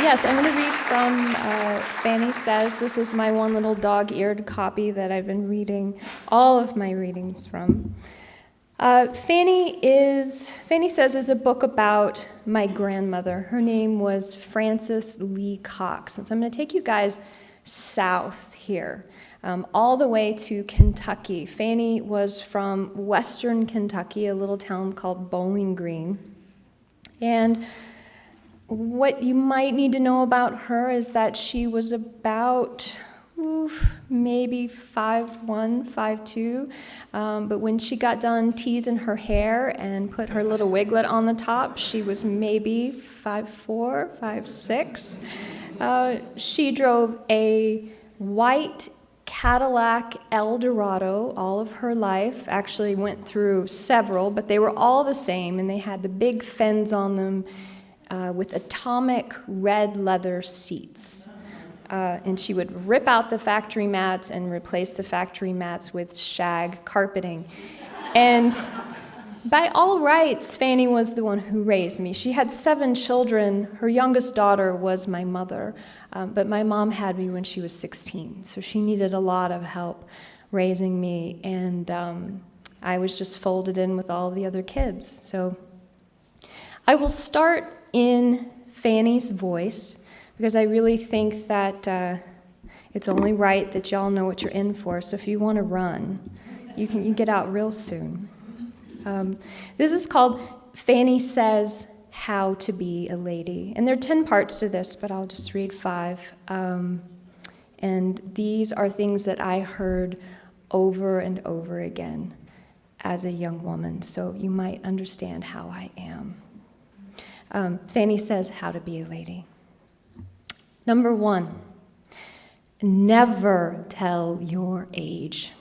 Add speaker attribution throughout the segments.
Speaker 1: Yes, I'm going to read from Fanny Says. This is my one little dog-eared copy that I've been reading all of my readings from. Fanny Says is a book about my grandmother. Her name was Frances Lee Cox. And so I'm going to take you guys south here, all the way to Kentucky. Fanny was from western Kentucky, a little town called Bowling Green. And what you might need to know about her is that she was about maybe 5'1", 5'2", but when she got done teasing her hair and put her little wiglet on the top, she was maybe 5'4", 5'6". She drove a white Cadillac Eldorado all of her life. Actually went through several, but they were all the same, and they had the big fins on them with atomic red leather seats. And she would rip out the factory mats and replace the factory mats with shag carpeting. And by all rights, Fanny was the one who raised me. She had 7 children. Her youngest daughter was my mother, but my mom had me when she was 16, so she needed a lot of help raising me, and I was just folded in with all the other kids. So I will start in Fanny's voice, because I really think that it's only right that y'all know what you're in for. So if you want to run, you can get out real soon. This is called Fanny Says How to Be a Lady. And there are 10 parts to this, but I'll just read 5. And these are things that I heard over and over again as a young woman, so you might understand how I am. Fanny Says How to Be a Lady. Number 1, never tell your age.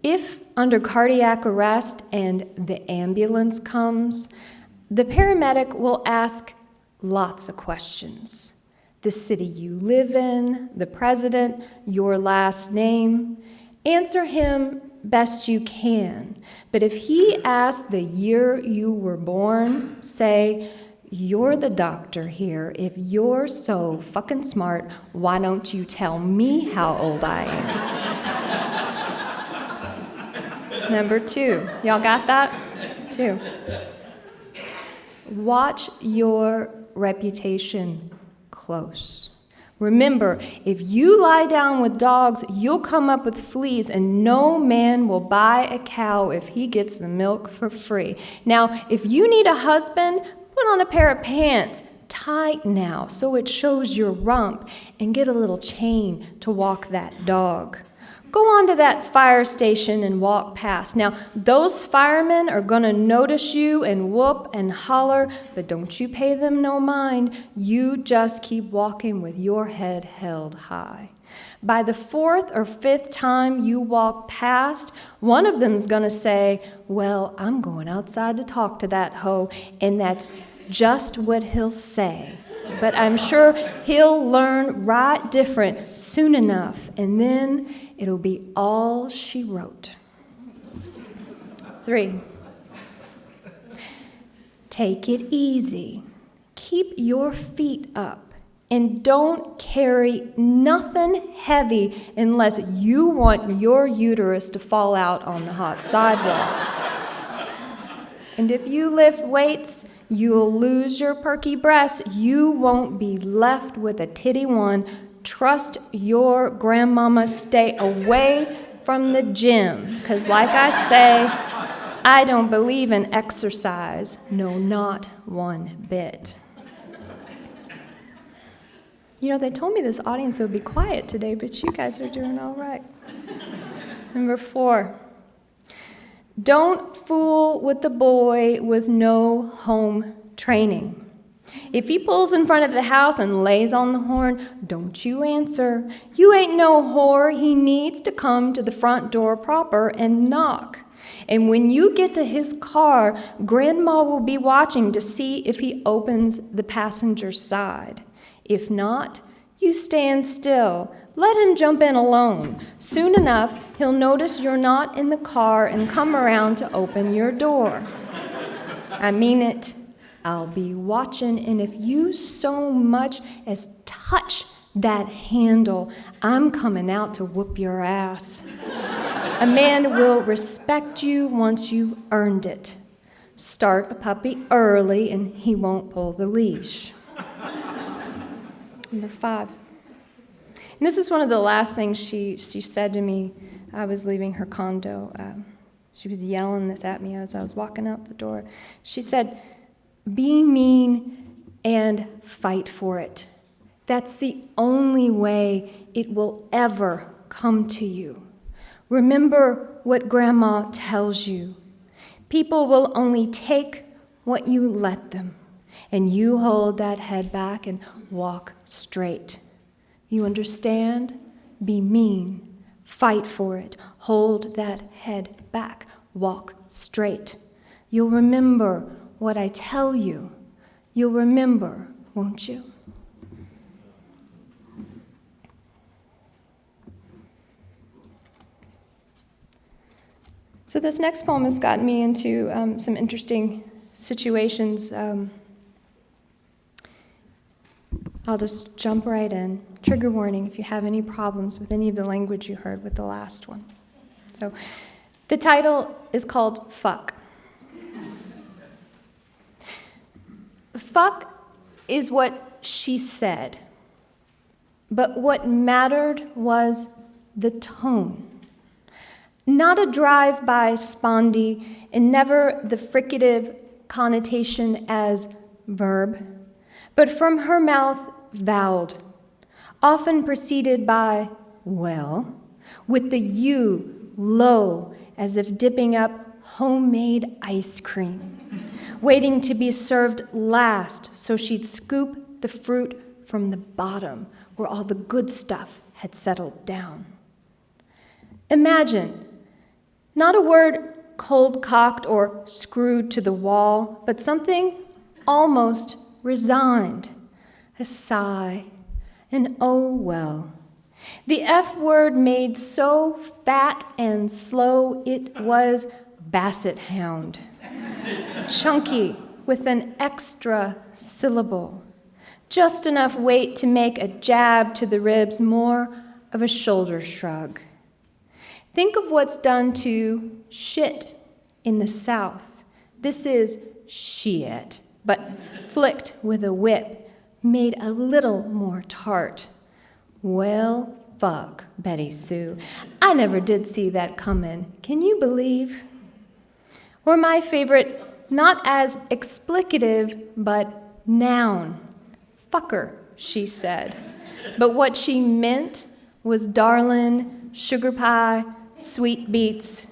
Speaker 1: If under cardiac arrest and the ambulance comes, the paramedic will ask lots of questions. The city you live in, the president, your last name. Answer him best you can. But if he asks the year you were born, say, "You're the doctor here. If you're so fucking smart, why don't you tell me how old I am?" Number 2. Y'all got that? 2. Watch your reputation close. Remember, if you lie down with dogs, you'll come up with fleas, and no man will buy a cow if he gets the milk for free. Now, if you need a husband, put on a pair of pants, tight now, so it shows your rump, and get a little chain to walk that dog. Go on to that fire station and walk past. Now, those firemen are going to notice you and whoop and holler, but don't you pay them no mind. You just keep walking with your head held high. By the 4th or 5th time you walk past, one of them's going to say, "Well, I'm going outside to talk to that hoe," and that's just what he'll say. But I'm sure he'll learn right different soon enough, and then it'll be all she wrote. 3. Take it easy. Keep your feet up. And don't carry nothing heavy unless you want your uterus to fall out on the hot sidewalk. And if you lift weights, you'll lose your perky breasts. You won't be left with a titty one. Trust your grandmama. Stay away from the gym, because like I say, I don't believe in exercise. No, not one bit. You know, they told me this audience would be quiet today, but you guys are doing all right. Number 4, don't fool with the boy with no home training. If he pulls in front of the house and lays on the horn, don't you answer. You ain't no whore. He needs to come to the front door proper and knock. And when you get to his car, Grandma will be watching to see if he opens the passenger side. If not, you stand still. Let him jump in alone. Soon enough, he'll notice you're not in the car and come around to open your door. I mean it. I'll be watching, and if you so much as touch that handle, I'm coming out to whoop your ass. A man will respect you once you've earned it. Start a puppy early and he won't pull the leash. Number 5. And this is one of the last things she said to me. I was leaving her condo. She was yelling this at me as I was walking out the door. She said, "Be mean and fight for it. That's the only way it will ever come to you. Remember what Grandma tells you. People will only take what you let them, and you hold that head back and walk straight. You understand? Be mean. Fight for it. Hold that head back. Walk straight. You'll remember what I tell you. You'll remember, won't you?" So this next poem has gotten me into some interesting situations. I'll just jump right in. Trigger warning if you have any problems with any of the language you heard with the last one. So the title is called Fuck. Fuck is what she said, but what mattered was the tone. Not a drive-by spondy, and never the fricative connotation as verb, but from her mouth vowed, often preceded by, well, with the U low, as if dipping up homemade ice cream, waiting to be served last so she'd scoop the fruit from the bottom where all the good stuff had settled down. Imagine, not a word cold-cocked or screwed to the wall, but something almost resigned, a sigh, an oh well. The F word made so fat and slow it was basset hound, chunky with an extra syllable, just enough weight to make a jab to the ribs, more of a shoulder shrug. Think of what's done to shit in the South. This is shit, but flicked with a whip, made a little more tart. Well, fuck, Betty Sue. I never did see that coming. Can you believe? Or my favorite, not as explicative, but noun. Fucker, she said. But what she meant was darlin', sugar pie, sweet beets,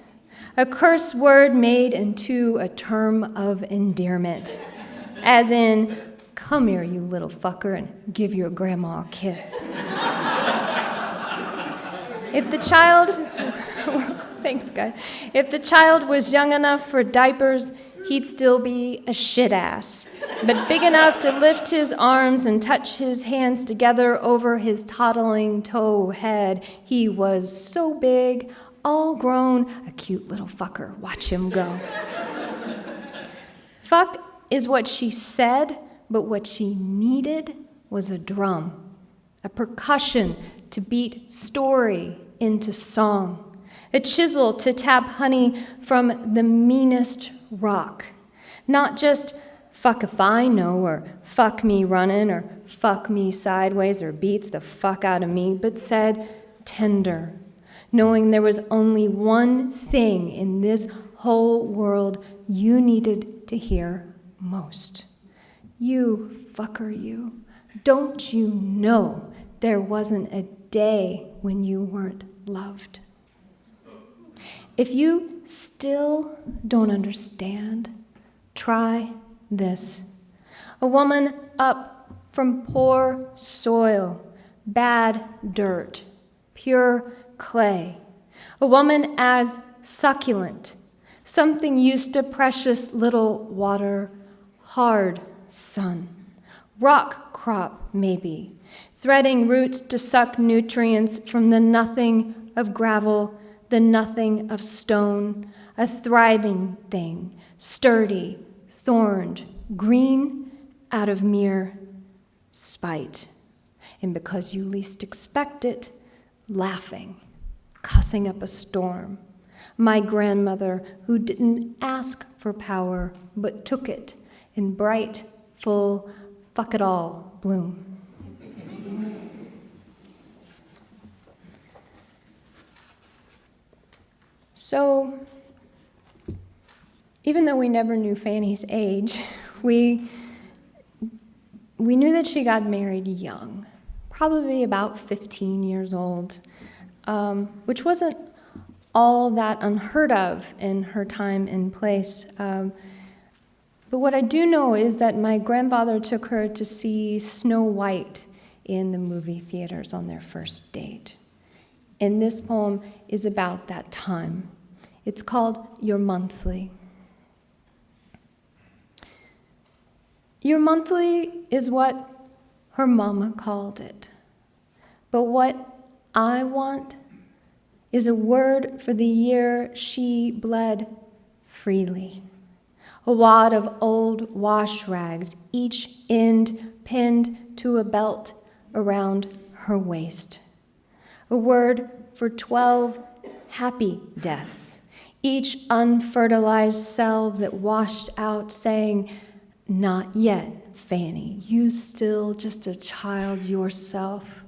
Speaker 1: a curse word made into a term of endearment, as in, come here, you little fucker, and give your grandma a kiss. If the child, thanks, guys. If the child was young enough for diapers, he'd still be a shit ass, but big enough to lift his arms and touch his hands together over his toddling toe head. He was so big, all grown, a cute little fucker. Watch him go. Fuck is what she said, but what she needed was a drum, a percussion to beat story into song, a chisel to tap honey from the meanest rock. Not just fuck if I know, or fuck me running, or fuck me sideways, or beats the fuck out of me, but said tender, knowing there was only one thing in this whole world you needed to hear most. You fucker, you. Don't you know there wasn't a day when you weren't loved? If you still don't understand, try this. A woman up from poor soil, bad dirt, pure clay. A woman as succulent, something used to precious little water, hard sun, rock crop maybe, threading roots to suck nutrients from the nothing of gravel, the nothing of stone, a thriving thing, sturdy, thorned, green out of mere spite. And because you least expect it, laughing, cussing up a storm. My grandmother, who didn't ask for power, but took it in bright, full, fuck-it-all bloom. So, even though we never knew Fanny's age, we knew that she got married young, probably about 15 years old, which wasn't all that unheard of in her time and place. But what I do know is that my grandfather took her to see Snow White in the movie theaters on their first date. And this poem is about that time. It's called Your Monthly. Your monthly is what her mama called it. But what I want is a word for the year she bled freely. A wad of old wash rags, each end pinned to a belt around her waist. A word for 12 happy deaths, each unfertilized cell that washed out saying, "Not yet, Fanny, you still just a child yourself."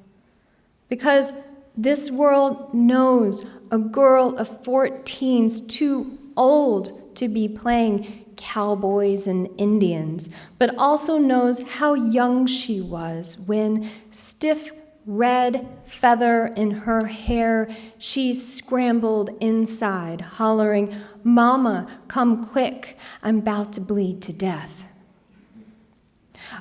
Speaker 1: Because this world knows a girl of 14's too old to be playing cowboys and Indians, but also knows how young she was when, stiff red feather in her hair, she scrambled inside, hollering, "Mama, come quick, I'm about to bleed to death."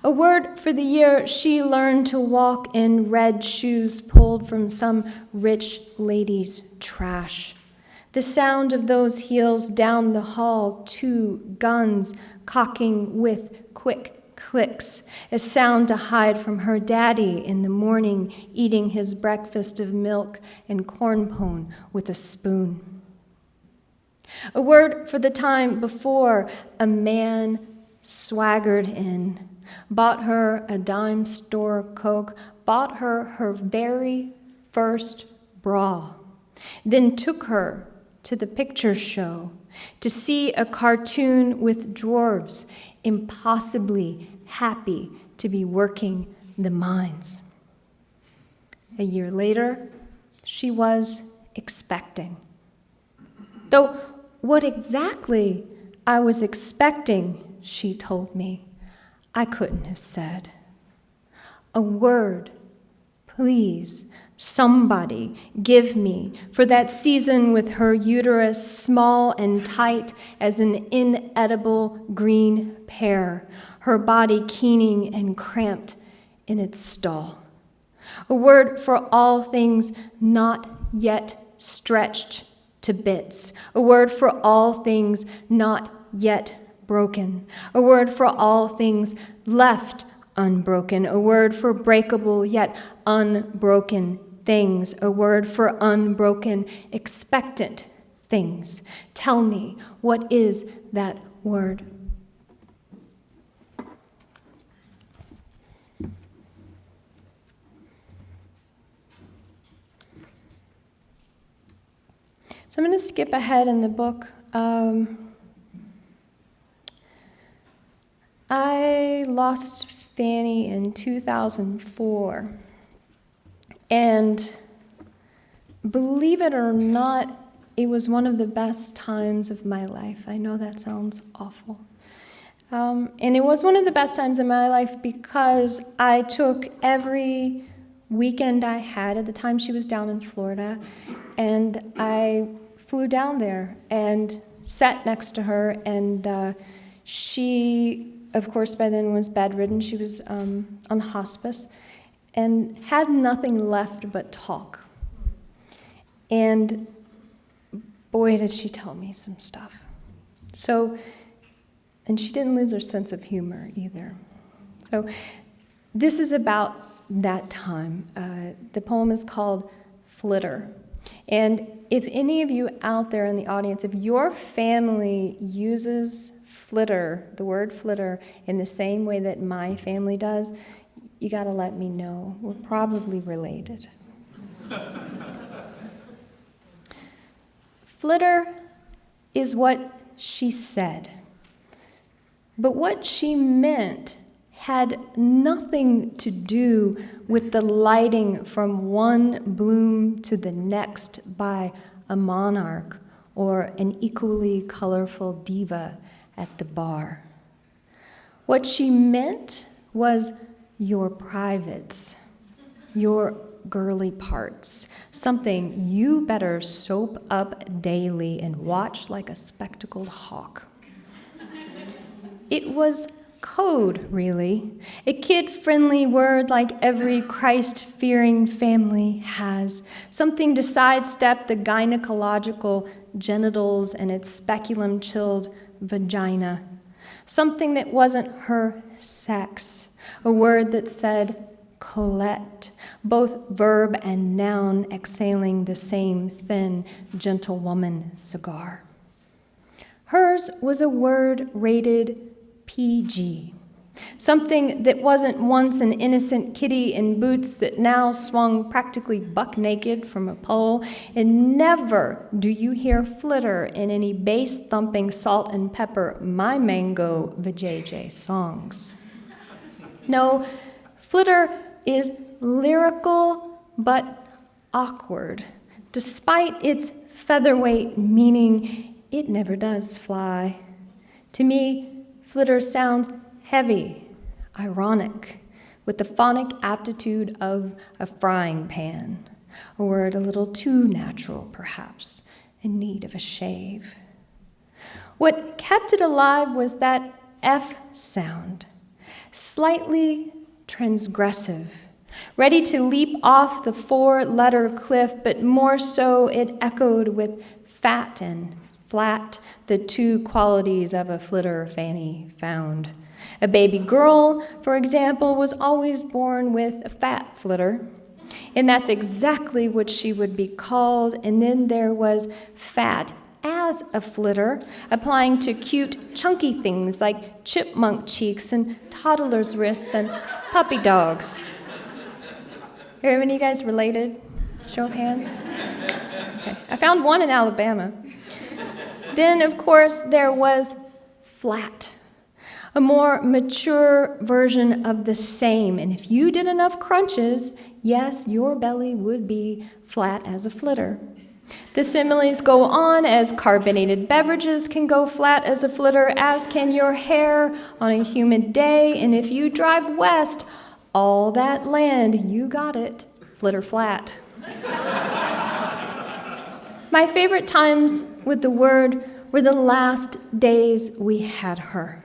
Speaker 1: A word for the year she learned to walk in red shoes pulled from some rich lady's trash. The sound of those heels down the hall, 2 guns cocking with quick clicks, a sound to hide from her daddy in the morning, eating his breakfast of milk and corn pone with a spoon. A word for the time before a man swaggered in, bought her a dime store Coke, bought her her very first bra, then took her to the picture show to see a cartoon with dwarves impossibly happy to be working the mines. A year later, she was expecting. Though what exactly I was expecting, she told me, I couldn't have said. A word, please, somebody give me for that season with her uterus small and tight as an inedible green pear, her body keening and cramped in its stall. A word for all things not yet stretched to bits. A word for all things not yet broken. A word for all things left unbroken. A word for breakable yet unbroken things. A word for unbroken expectant things. Tell me, what is that word? So I'm going to skip ahead in the book. I lost Fanny in 2004. And believe it or not, it was one of the best times of my life. I know that sounds awful. And it was one of the best times in my life because I took every weekend I had. At the time she was down in Florida, and I flew down there and sat next to her, and she, of course, by then was bedridden. She was on hospice and had nothing left but talk. And boy, did she tell me some stuff. So, and she didn't lose her sense of humor either. So this is about that time. The poem is called Flitter. And if any of you out there in the audience, if your family uses flitter, the word flitter, in the same way that my family does, you gotta let me know. We're probably related. Flitter is what she said. But what she meant had nothing to do with the lighting from one bloom to the next by a monarch or an equally colorful diva at the bar. What she meant was your privates, your girly parts, something you better soap up daily and watch like a spectacled hawk. It was code, really, a kid-friendly word like every Christ-fearing family has, something to sidestep the gynecological genitals and its speculum-chilled vagina, something that wasn't her sex, a word that said Colette, both verb and noun exhaling the same thin, gentlewoman cigar. Hers was a word rated PG, something that wasn't once an innocent kitty in boots that now swung practically buck naked from a pole, and never do you hear flitter in any bass-thumping salt and pepper my mango vajayjay songs. No, flitter is lyrical but awkward. Despite its featherweight meaning, it never does fly. To me, flitter sounds heavy, ironic, with the phonic aptitude of a frying pan, a word a little too natural, perhaps, in need of a shave. What kept it alive was that F sound, slightly transgressive, ready to leap off the four-letter cliff, but more so it echoed with fat and flat, the two qualities of a flitter Fanny found. A baby girl, for example, was always born with a fat flitter, and that's exactly what she would be called. And then there was fat as a flitter, applying to cute, chunky things like chipmunk cheeks and toddler's wrists and puppy dogs. Are any of you guys related? Show of hands. Okay. I found one in Alabama. Then, of course, there was flat, a more mature version of the same. And if you did enough crunches, yes, your belly would be flat as a flitter. The similes go on, as carbonated beverages can go flat as a flitter, as can your hair on a humid day. And if you drive west, all that land, you got it, flitter flat. My favorite times with the word were the last days we had her,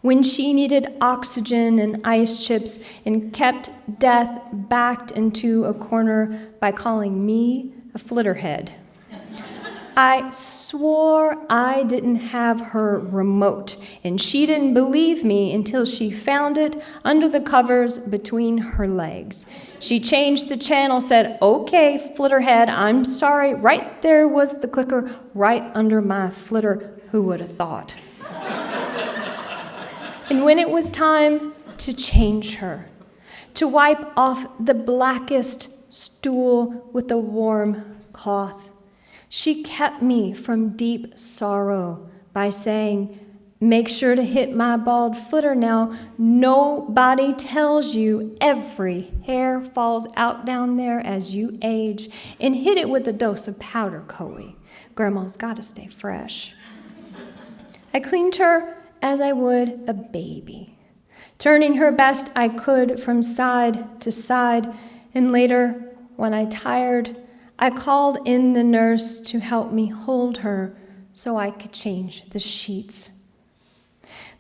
Speaker 1: when she needed oxygen and ice chips and kept death backed into a corner by calling me a flitterhead. I swore I didn't have her remote, and she didn't believe me until she found it under the covers between her legs. She changed the channel, said, "Okay, flitterhead, I'm sorry." Right there was the clicker, right under my flitter. Who would have thought? And when it was time to change her, to wipe off the blackest stool with a warm cloth, she kept me from deep sorrow by saying, "Make sure to hit my bald flitter now. Nobody tells you every hair falls out down there as you age. And hit it with a dose of powder, Coey. Grandma's got to stay fresh." I cleaned her as I would a baby, turning her best I could from side to side. And later, when I tired, I called in the nurse to help me hold her so I could change the sheets.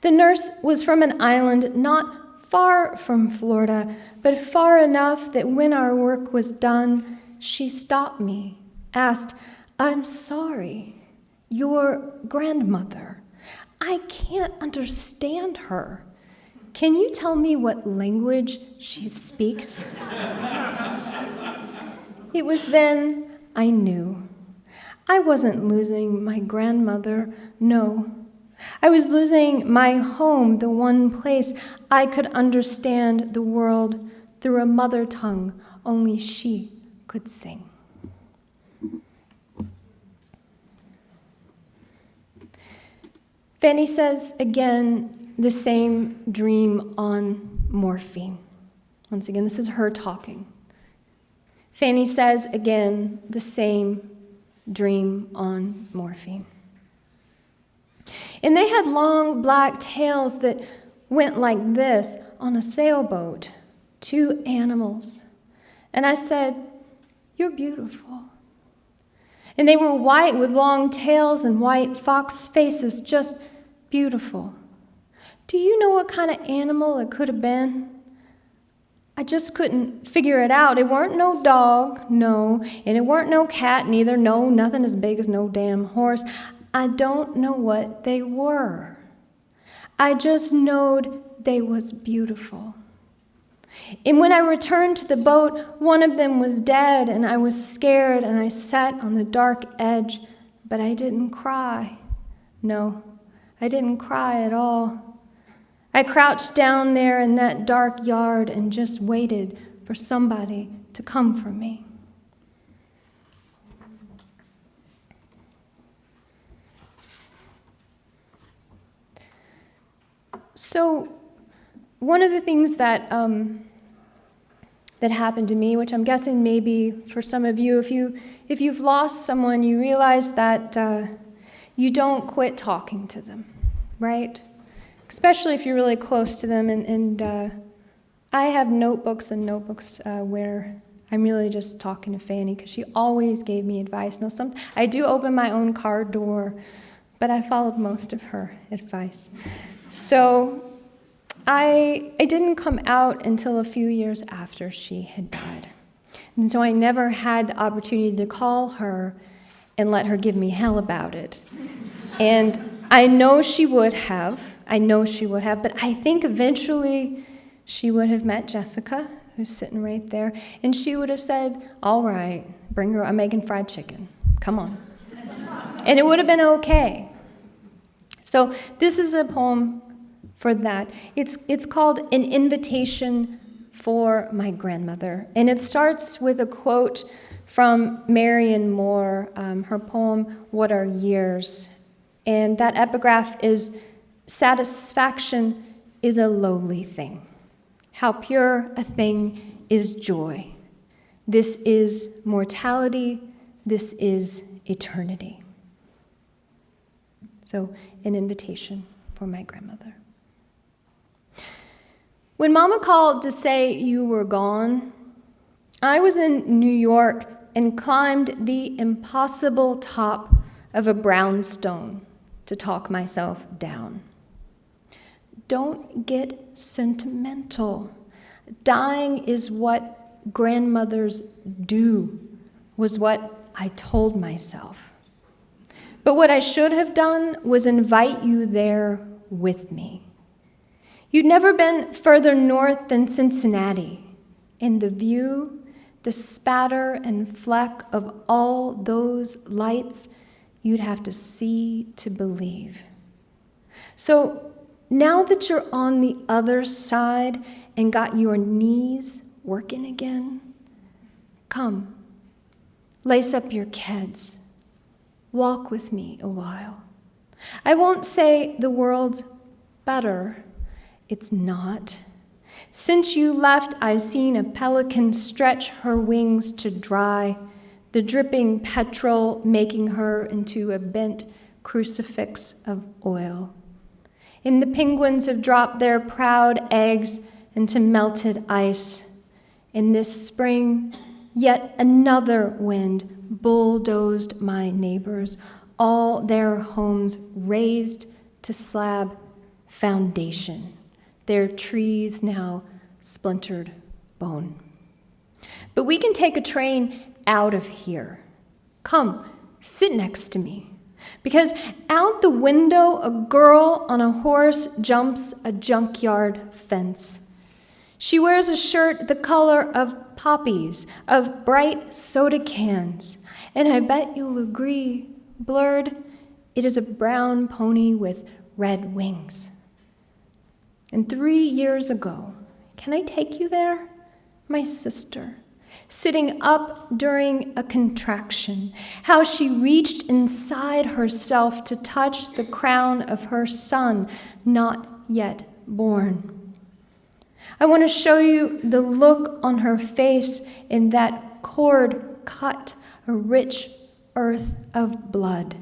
Speaker 1: The nurse was from an island not far from Florida, but far enough that when our work was done, she stopped me, asked, "I'm sorry, your grandmother. I can't understand her. Can you tell me what language she speaks?" It was then I knew. I wasn't losing my grandmother, no. I was losing my home, the one place I could understand the world through a mother tongue only she could sing. Fanny says again the same dream on morphine. Once again, this is her talking. Fanny says again the same dream on morphine. And they had long black tails that went like this on a sailboat, 2 animals. And I said, "You're beautiful." And they were white with long tails and white fox faces, just beautiful. Do you know what kind of animal it could have been? I just couldn't figure it out. It weren't no dog, no, and it weren't no cat neither, no, nothing as big as no damn horse. I don't know what they were. I just knowed they was beautiful. And when I returned to the boat, one of them was dead, and I was scared, and I sat on the dark edge, but I didn't cry. No, I didn't cry at all. I crouched down there in that dark yard and just waited for somebody to come for me. So, one of the things that happened to me, which I'm guessing maybe for some of you, if you've lost someone, you realize that you don't quit talking to them, right? Especially if you're really close to them. And I have notebooks and notebooks where I'm really just talking to Fanny because she always gave me advice. Now, I do open my own car door, but I followed most of her advice. So I didn't come out until a few years after she had died. And so I never had the opportunity to call her and let her give me hell about it. And I know she would have, but I think eventually she would have met Jessica, who's sitting right there, and she would have said, "All right, bring her, I'm making fried chicken, come on." And it would have been okay. So this is a poem for that. It's called An Invitation for My Grandmother, and it starts with a quote from Marion Moore, her poem, What Are Years? And that epigraph is, "Satisfaction is a lowly thing. How pure a thing is joy. This is mortality, this is eternity." So, an invitation for my grandmother. When Mama called to say you were gone, I was in New York and climbed the impossible top of a brownstone to talk myself down. Don't get sentimental. Dying is what grandmothers do, was what I told myself. But what I should have done was invite you there with me. You'd never been further north than Cincinnati, and the view, the spatter and fleck of all those lights, you'd have to see to believe. So now that you're on the other side and got your knees working again, come, lace up your kids, walk with me a while. I won't say the world's better. It's not. Since you left, I've seen a pelican stretch her wings to dry, the dripping petrol making her into a bent crucifix of oil. And the penguins have dropped their proud eggs into melted ice. In this spring, yet another wind bulldozed my neighbors, all their homes razed to slab foundation, their trees now splintered bone. But we can take a train out of here. Come, sit next to me. Because out the window, a girl on a horse jumps a junkyard fence. She wears a shirt the color of poppies, of bright soda cans. And I bet you'll agree, blurred, it is a brown pony with red wings. And 3 years ago, can I take you there? My sister, sitting up during a contraction, how she reached inside herself to touch the crown of her son, not yet born. I want to show you the look on her face in that cord cut, a rich earth of blood,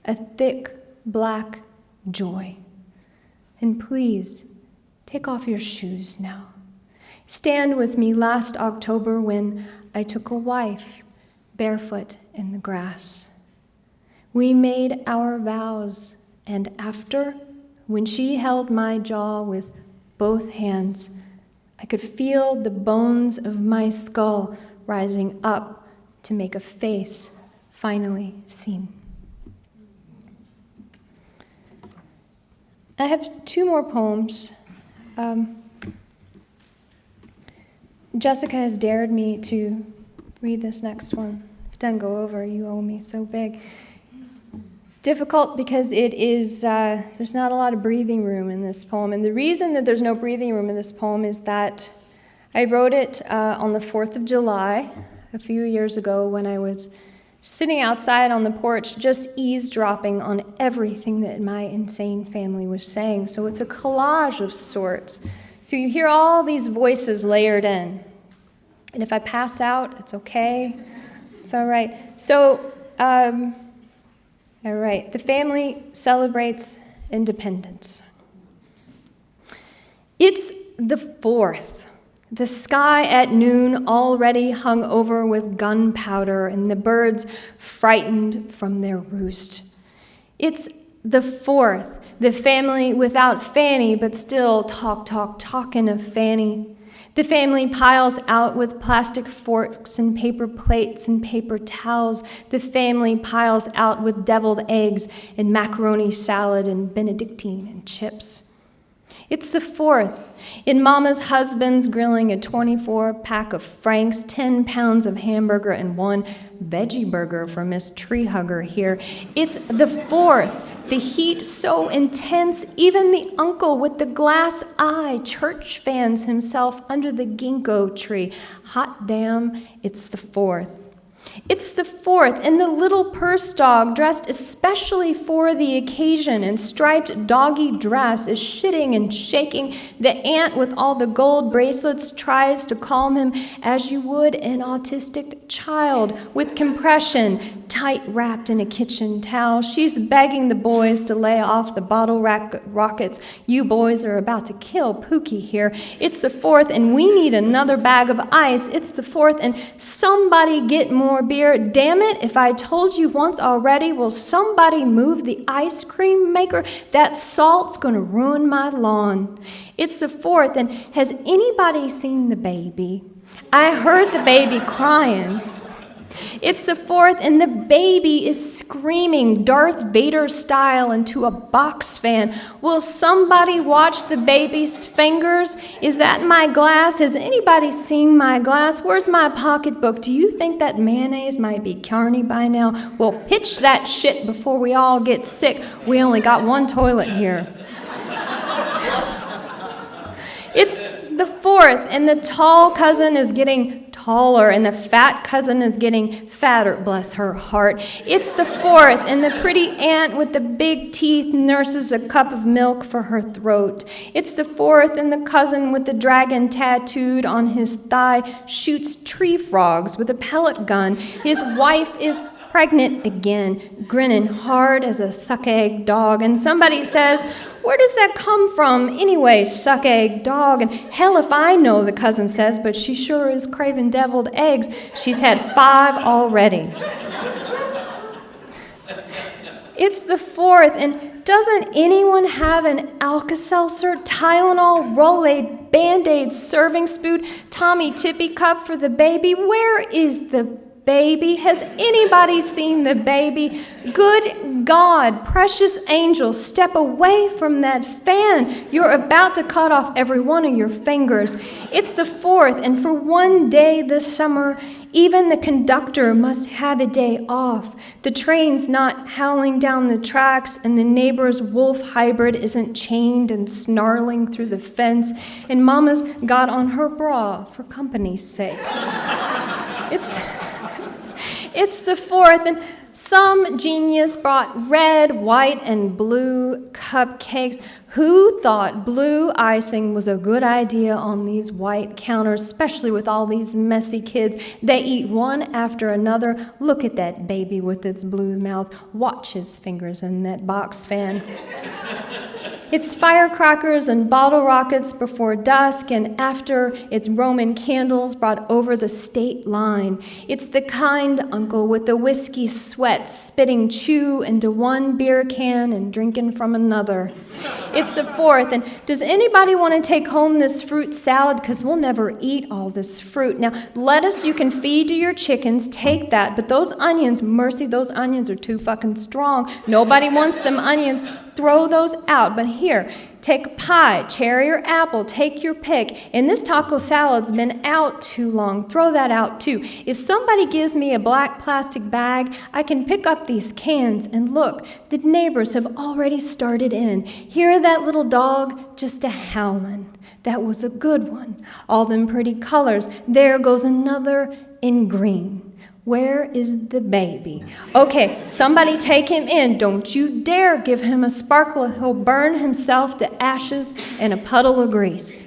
Speaker 1: a thick black joy. And please, take off your shoes now. Stand with me last October when I took a wife barefoot in the grass. We made our vows, and after, when she held my jaw with both hands, I could feel the bones of my skull rising up to make a face finally seen. I have 2 more poems. Jessica has dared me to read this next one. If it doesn't go over, you owe me so big. It's difficult because it is, there's not a lot of breathing room in this poem. And the reason that there's no breathing room in this poem is that I wrote it on the 4th of July a few years ago when I was sitting outside on the porch just eavesdropping on everything that my insane family was saying. So it's a collage of sorts. So you hear all these voices layered in. And if I pass out, it's okay. It's all right. So, all right. The family celebrates independence. It's the 4th. The sky at noon already hung over with gunpowder and the birds frightened from their roost. It's the 4th. The family without Fanny, but still talking of Fanny. The family piles out with plastic forks and paper plates and paper towels. The family piles out with deviled eggs and macaroni salad and Benedictine and chips. It's the 4th. In Mama's husband's grilling a 24-pack of Franks, 10 pounds of hamburger, and 1 veggie burger for Miss Tree Hugger here. It's the 4th. The heat so intense, even the uncle with the glass eye church fans himself under the ginkgo tree. Hot damn, it's the 4th. It's the 4th, and the little purse dog, dressed especially for the occasion in striped doggy dress, is shitting and shaking. The aunt with all the gold bracelets tries to calm him as you would an autistic child with compression, tight wrapped in a kitchen towel. She's begging the boys to lay off the bottle rockets. You boys are about to kill Pookie here. It's the 4th, and we need another bag of ice. It's the 4th, and somebody get more beer. Damn it, if I told you once already, will somebody move the ice cream maker? That salt's gonna ruin my lawn. It's the 4th, and has anybody seen the baby? I heard the baby crying. It's the 4th, and the baby is screaming Darth Vader style into a box fan. Will somebody watch the baby's fingers? Is that my glass? Has anybody seen my glass? Where's my pocketbook? Do you think that mayonnaise might be Carney by now? Well, pitch that shit before we all get sick. We only got 1 toilet here. It's the 4th, and the tall cousin is getting taller, and the fat cousin is getting fatter, bless her heart. It's the 4th, and the pretty aunt with the big teeth nurses a cup of milk for her throat. It's the 4th, and the cousin with the dragon tattooed on his thigh shoots tree frogs with a pellet gun. His wife is pregnant again, grinning hard as a suck-egg dog, and somebody says, "Where does that come from anyway, suck-egg dog?" And hell if I know, the cousin says, but she sure is craving deviled eggs. She's had 5 already. It's the 4th, and doesn't anyone have an Alka-Seltzer, Tylenol, Rolaids, Band-Aid, serving spoon, Tommy Tippy cup for the baby? Where is the baby? Has anybody seen the baby? Good God, precious angel, step away from that fan. You're about to cut off every one of your fingers. It's the 4th, and for one day this summer, even the conductor must have a day off. The train's not howling down the tracks, and the neighbor's wolf hybrid isn't chained and snarling through the fence, and Mama's got on her bra for company's sake. It's the 4th, and some genius brought red, white, and blue cupcakes. Who thought blue icing was a good idea on these white counters, especially with all these messy kids? They eat one after another. Look at that baby with its blue mouth. Watch his fingers in that box fan. It's firecrackers and bottle rockets before dusk, and after it's Roman candles brought over the state line. It's the kind uncle with the whiskey sweat spitting chew into one beer can and drinking from another. It's the 4th, and does anybody want to take home this fruit salad? Because we'll never eat all this fruit. Now, lettuce you can feed to your chickens, take that, but those onions, mercy, those onions are too fucking strong. Nobody wants them onions. Throw those out. But here, take pie, cherry or apple, take your pick. And this taco salad's been out too long. Throw that out too. If somebody gives me a black plastic bag, I can pick up these cans and look, the neighbors have already started in. Hear that little dog? Just a howlin'. That was a good one. All them pretty colors. There goes another in green. Where is the baby? Okay, somebody take him in. Don't you dare give him a sparkler. He'll burn himself to ashes in a puddle of grease.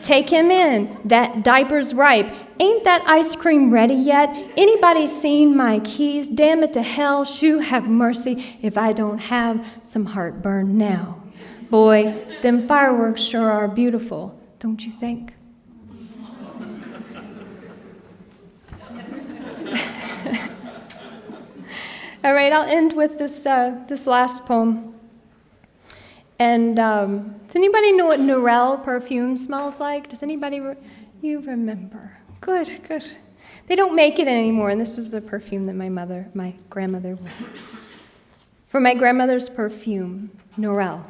Speaker 1: Take him in. That diaper's ripe. Ain't that ice cream ready yet? Anybody seen my keys? Damn it to hell, shoo, have mercy if I don't have some heartburn now. Boy, them fireworks sure are beautiful, don't you think? All right, I'll end with this last poem. And does anybody know what Nickole perfume smells like? Does anybody, you remember? Good. They don't make it anymore, and this was the perfume that my grandmother wore. For my grandmother's perfume, Nickole.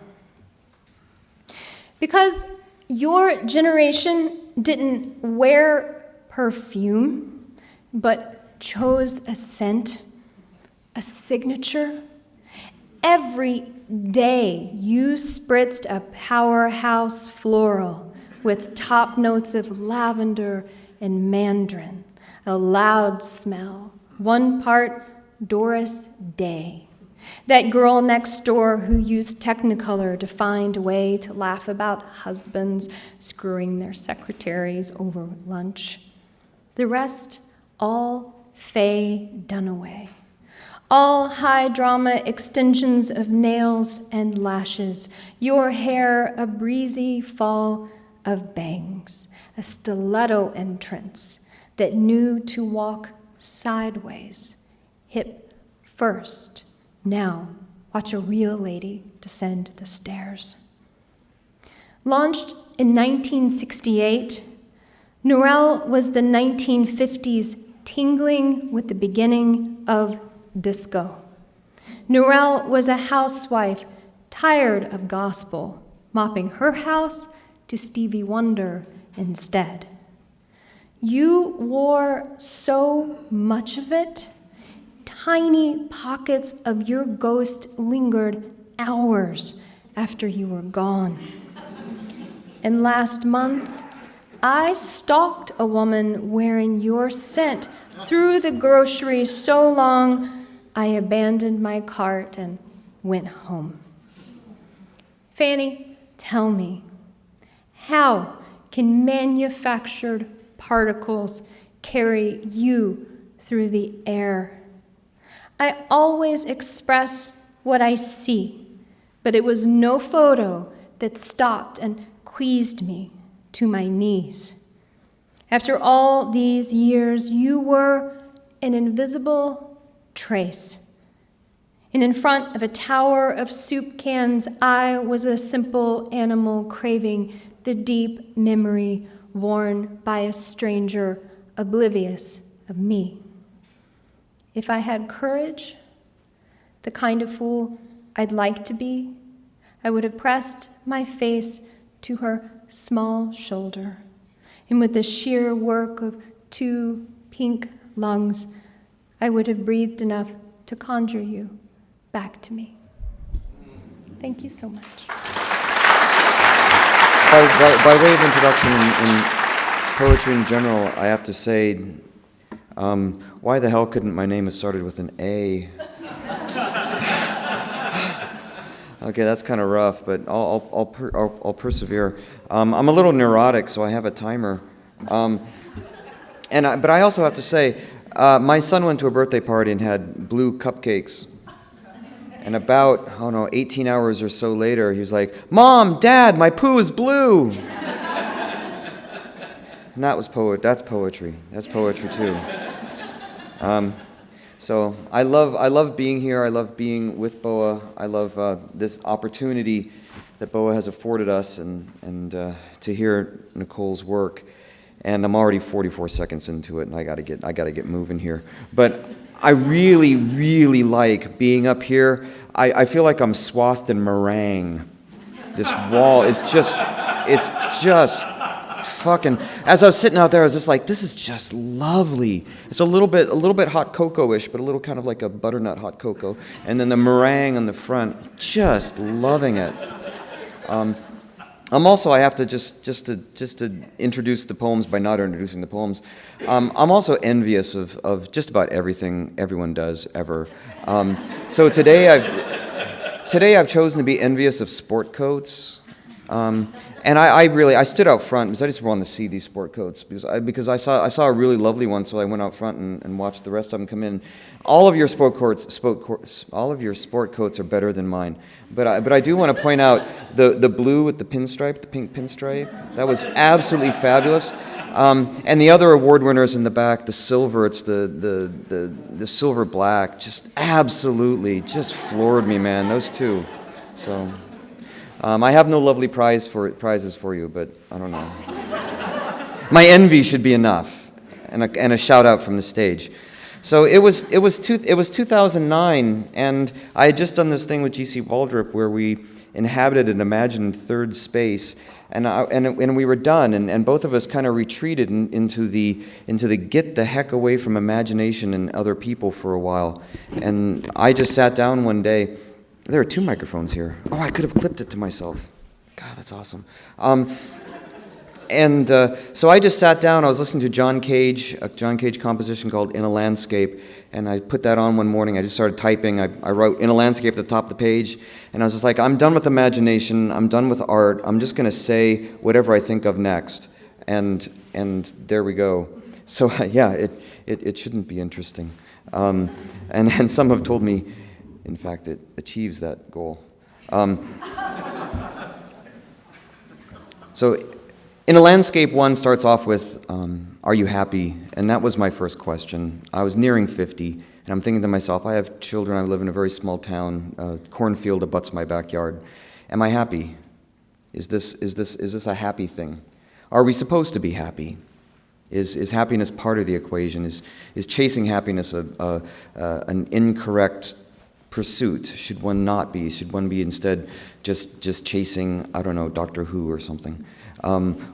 Speaker 1: Because your generation didn't wear perfume, but chose a scent, a signature. Every day you spritzed a powerhouse floral with top notes of lavender and mandarin, a loud smell, 1 part Doris Day. That girl next door who used Technicolor to find a way to laugh about husbands screwing their secretaries over lunch. The rest, all Faye Dunaway. All high drama extensions of nails and lashes. Your hair a breezy fall of bangs. A stiletto entrance that knew to walk sideways, hip first. Now, watch a real lady descend the stairs. Launched in 1968, Nickole was the 1950s tingling with the beginning of disco. Nickole was a housewife tired of gospel, mopping her house to Stevie Wonder instead. You wore so much of it. Tiny pockets of your ghost lingered hours after you were gone. And last month, I stalked a woman wearing your scent through the grocery so long I abandoned my cart and went home. Fanny, tell me, how can manufactured particles carry you through the air? I always express what I see, but it was no photo that stopped and queased me to my knees. After all these years, you were an invisible trace. And in front of a tower of soup cans, I was a simple animal craving the deep memory worn by a stranger oblivious of me. If I had courage, the kind of fool I'd like to be, I would have pressed my face to her small shoulder, and with the sheer work of 2 pink lungs, I would have breathed enough to conjure you back to me. Thank you so much.
Speaker 2: By way of introduction in poetry in general, I have to say, why the hell couldn't my name have started with an A? Okay, that's kind of rough, but I'll persevere. I'm a little neurotic, so I have a timer. But I also have to say, my son went to a birthday party and had blue cupcakes. And about, 18 hours or so later, he was like, "Mom, Dad, my poo is blue." And that's poetry. That's poetry too. So I love being here. I love being with BOA. I love this opportunity that BOA has afforded us and to hear Nickole's work. And I'm already 44 seconds into it, and I gotta get moving here. But I really, really like being up here. I feel like I'm swathed in meringue. This wall is just fucking. As I was sitting out there, I was just like, this is just lovely. It's a little bit hot cocoa-ish, but a little kind of like a butternut hot cocoa. And then the meringue on the front, just loving it. I'm also, I have to just to introduce the poems by not introducing the poems. I'm also envious of just about everything everyone does ever. So today I've chosen to be envious of sport coats. And I stood out front because I just wanted to see these sport coats because I saw a really lovely one, so I went out front and watched the rest of them come in. All of your sport coats are better than mine, but I do want to point out the blue with the pinstripe, the pink pinstripe. That was absolutely fabulous. And the other award winners in the back, the silver, it's the silver black, just absolutely just floored me, man. Those two, so. I have no lovely prizes for you, but I don't know. My envy should be enough, and a shout out from the stage. So it was 2009, and I had just done this thing with G.C. Waldrop where we inhabited an imagined third space, and we were done, and both of us kind of retreated into the get the heck away from imagination and other people for a while, and I just sat down one day. There are 2 microphones here. Oh, I could have clipped it to myself. God, that's awesome. So I just sat down. I was listening to a John Cage composition called In a Landscape, and I put that on one morning. I just started typing. I wrote In a Landscape at the top of the page, and I was just like, I'm done with imagination. I'm done with art. I'm just going to say whatever I think of next. And there we go. So, yeah, it shouldn't be interesting. And some have told me, in fact, it achieves that goal. So, In a Landscape, 1 starts off with, are you happy? And that was my first question. I was nearing 50, and I'm thinking to myself, I have children, I live in a very small town, a cornfield abuts my backyard. Am I happy? Is this a happy thing? Are we supposed to be happy? Is happiness part of the equation? Is chasing happiness an incorrect pursuit? Should one not be? Should one be instead just chasing, I don't know, Doctor Who or something?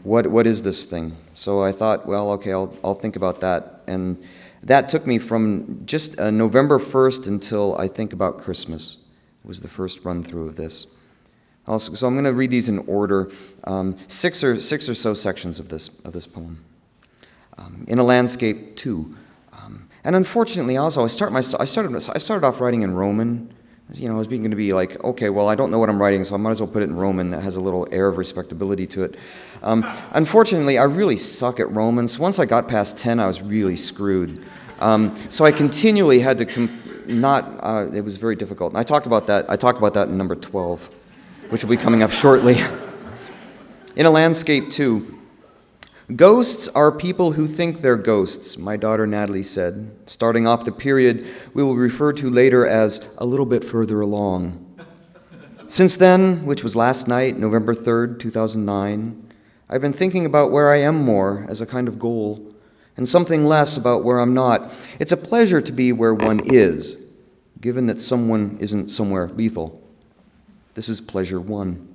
Speaker 2: What is this thing? So I thought, well, okay, I'll think about that. And that took me from just November 1st until I think about Christmas. It was the first run through of this. So I'm going to read these in order. Six or so sections of this poem. In a Landscape 2. And unfortunately, also, I started off writing in Roman. I was going to be like, okay, well, I don't know what I'm writing, so I might as well put it in Roman. That has a little air of respectability to it. Unfortunately, I really suck at Roman. So once I got past 10, I was really screwed. So I continually had to it was very difficult. And I talk about that in number 12, which will be coming up shortly. In a Landscape 2. Ghosts are people who think they're ghosts, my daughter Natalie said, starting off the period we will refer to later as a little bit further along. Since then, which was last night, November 3rd, 2009, I've been thinking about where I am more as a kind of goal, and something less about where I'm not. It's a pleasure to be where one is, given that someone isn't somewhere lethal. This is pleasure one.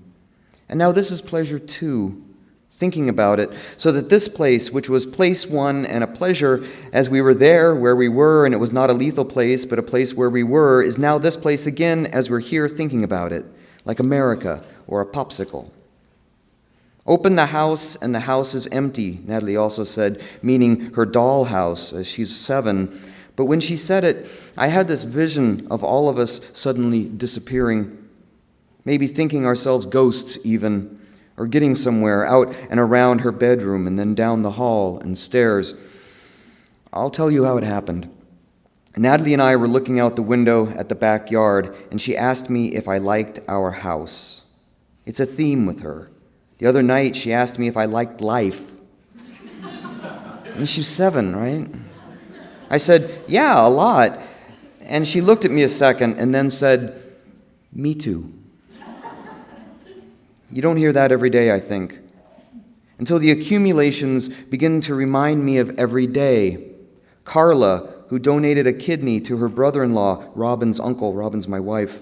Speaker 2: And now this is pleasure two, thinking about it, so that this place, which was place one and a pleasure as we were there, where we were, and it was not a lethal place, but a place where we were, is now this place again as we're here thinking about it, like America or a popsicle. Open the house and the house is empty, Natalie also said, meaning her doll house, as she's 7. But when she said it, I had this vision of all of us suddenly disappearing, maybe thinking ourselves ghosts even, or getting somewhere out and around her bedroom and then down the hall and stairs. I'll tell you how it happened. Natalie and I were looking out the window at the backyard, and she asked me if I liked our house. It's a theme with her. The other night, she asked me if I liked life. And she's 7, right? I said, yeah, a lot. And she looked at me a second and then said, me too. You don't hear that every day, I think, until the accumulations begin to remind me of every day. Carla, who donated a kidney to her brother-in-law, Robin's uncle, Robin's my wife,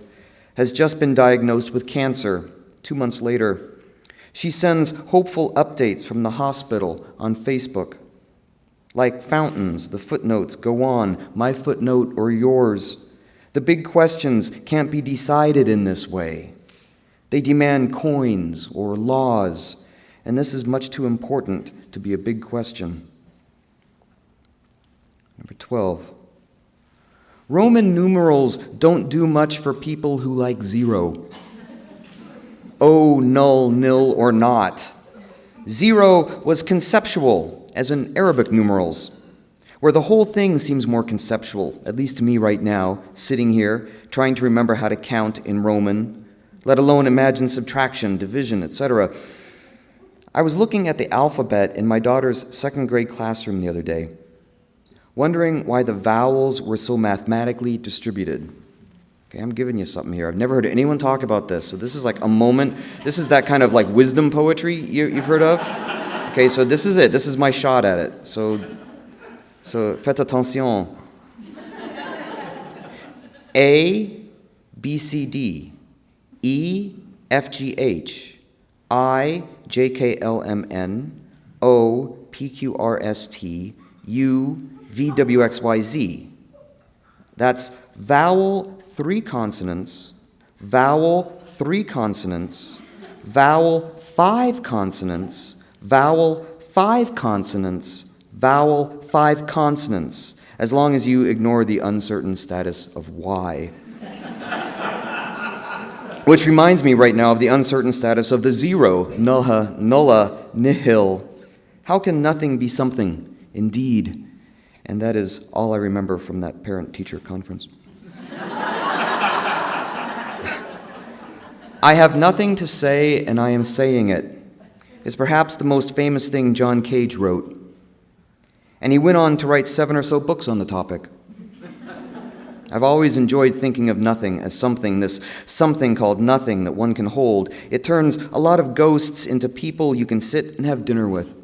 Speaker 2: has just been diagnosed with cancer 2 months later. She sends hopeful updates from the hospital on Facebook. Like fountains, the footnotes go on, my footnote or yours. The big questions can't be decided in this way. They demand coins or laws, and this is much too important to be a big question. Number 12. Roman numerals don't do much for people who like 0. O, null, nil, or not. 0 was conceptual, as in Arabic numerals, where the whole thing seems more conceptual, at least to me right now, sitting here, trying to remember how to count in Roman, let alone imagine subtraction, division, etc. I was looking at the alphabet in my daughter's 2nd grade classroom the other day, wondering why the vowels were so mathematically distributed. Okay, I'm giving you something here. I've never heard anyone talk about this, so this is like a moment. This is that kind of like wisdom poetry you've heard of. Okay, so this is it. This is my shot at it. So faites attention. A, B, C, D. E, F, G, H, I, J, K, L, M, N, O, P, Q, R, S, T, U, V, W, X, Y, Z. That's vowel 3 consonants, vowel 3 consonants, vowel 5 consonants, vowel 5 consonants, vowel 5 consonants, as long as you ignore the uncertain status of Y. Which reminds me right now of the uncertain status of the 0, nulla, nulla, nihil. How can nothing be something? Indeed. And that is all I remember from that parent-teacher conference. I have nothing to say, and I am saying it, is perhaps the most famous thing John Cage wrote. And he went on to write 7 or so books on the topic. I've always enjoyed thinking of nothing as something, this something called nothing that one can hold. It turns a lot of ghosts into people you can sit and have dinner with.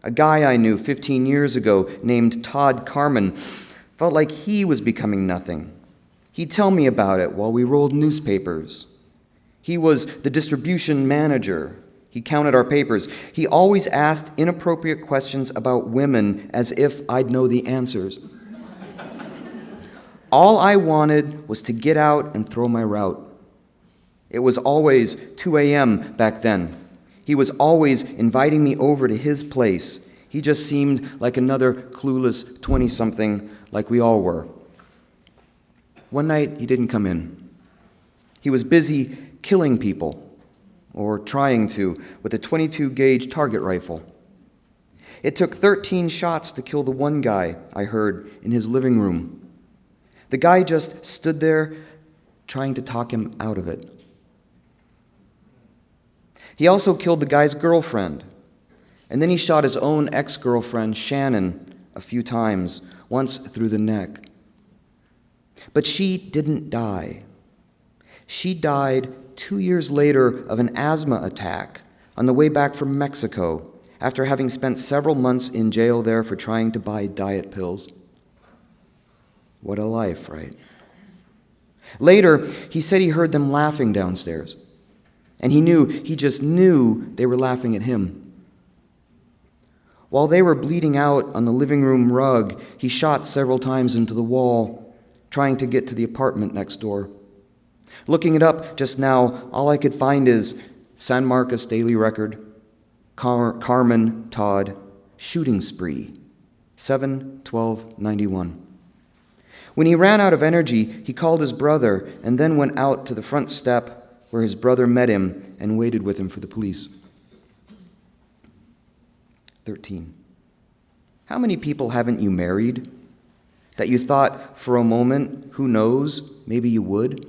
Speaker 2: A guy I knew 15 years ago named Todd Carmen felt like he was becoming nothing. He'd tell me about it while we rolled newspapers. He was the distribution manager. He counted our papers. He always asked inappropriate questions about women as if I'd know the answers. All I wanted was to get out and throw my route. It was always 2 a.m. back then. He was always inviting me over to his place. He just seemed like another clueless 20-something like we all were. One night, he didn't come in. He was busy killing people, or trying to, with a 22-gauge target rifle. It took 13 shots to kill the one guy I heard in his living room. The guy just stood there trying to talk him out of it. He also killed the guy's girlfriend, and then he shot his own ex-girlfriend, Shannon, a few times, once through the neck. But she didn't die. She died 2 years later of an asthma attack on the way back from Mexico after having spent several months in jail there for trying to buy diet pills. What a life, right? Later, he said he heard them laughing downstairs, and he just knew they were laughing at him. While they were bleeding out on the living room rug, he shot several times into the wall, trying to get to the apartment next door. Looking it up just now, all I could find is San Marcos Daily Record, Carmen Todd, shooting spree, 7/12/91. When he ran out of energy, he called his brother and then went out to the front step where his brother met him and waited with him for the police. 13. How many people haven't you married that you thought for a moment, who knows, maybe you would?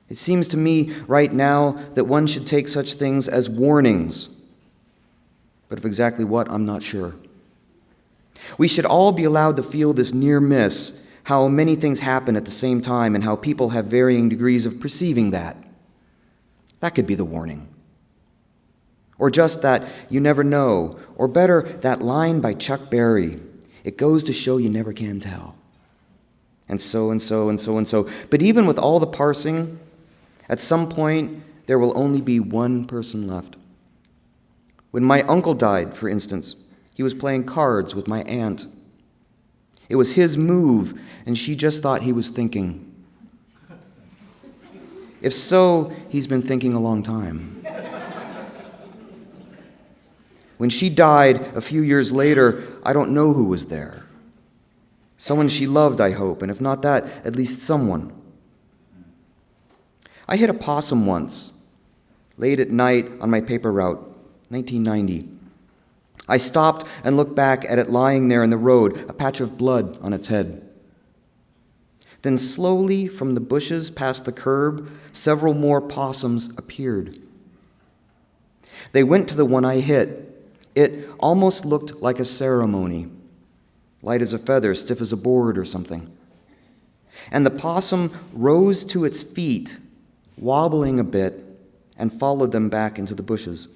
Speaker 2: It seems to me right now that one should take such things as warnings, but of exactly what, I'm not sure. We should all be allowed to feel this near miss, how many things happen at the same time and how people have varying degrees of perceiving that. That could be the warning. Or just that you never know, or better, that line by Chuck Berry, it goes to show you never can tell. And so, and so, and so, and so. But even with all the parsing, at some point, there will only be one person left. When my uncle died, for instance, he was playing cards with my aunt. It was his move, and she just thought he was thinking. If so, he's been thinking a long time. When she died a few years later, I don't know who was there. Someone she loved, I hope, and if not that, at least someone. I hit a possum once, late at night on my paper route, 1990. I stopped and looked back at it lying there in the road, a patch of blood on its head. Then slowly from the bushes past the curb, several more possums appeared. They went to the one I hit. It almost looked like a ceremony, light as a feather, stiff as a board or something. And the possum rose to its feet, wobbling a bit, and followed them back into the bushes.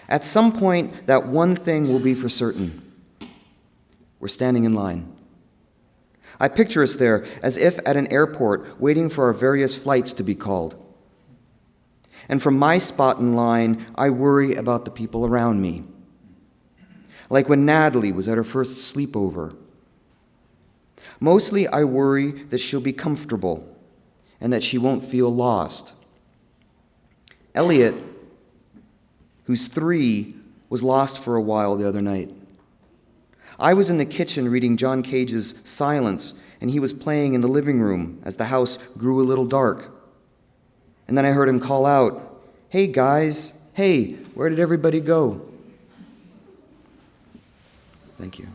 Speaker 2: At some point, that one thing will be for certain. We're standing in line. I picture us there as if at an airport waiting for our various flights to be called. And from my spot in line, I worry about the people around me. Like when Natalie was at her first sleepover. Mostly I worry that she'll be comfortable and that she won't feel lost. Elliot, who's 3, was lost for a while the other night. I was in the kitchen reading John Cage's Silence, and he was playing in the living room as the house grew a little dark. And then I heard him call out, "Hey guys, hey, where did everybody go?" Thank you.